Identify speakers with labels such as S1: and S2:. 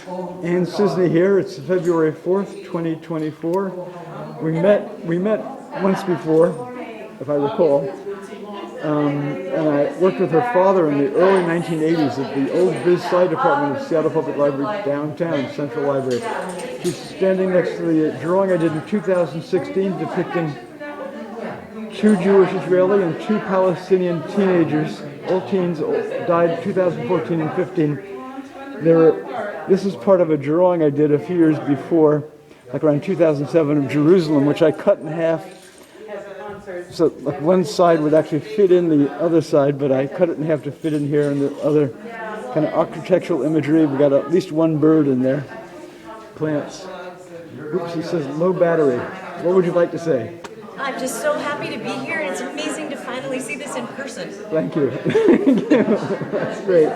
S1: And Cisney here. It's February 4th, 2024. We met once before, if I recall. And I worked with her father in the early 1980s at the old Biz Sci department of Seattle Public Library downtown, Central Library. She's standing next to the drawing I did in 2016 depicting 2 Jewish Israeli and 2 Palestinian teenagers, all teens, died 2014 and 15. This is part of a drawing I did a few years before, like around 2007, of Jerusalem, which I cut in half. So like one side would actually fit in the other side, but I cut it in half to fit in here, and the other kind of architectural imagery. We got at least one bird in there. Plants. Oops, he says low battery. What would you like to say?
S2: I'm just so happy to be here, and it's amazing to finally see this in person.
S1: Thank you. Thank you. That's great.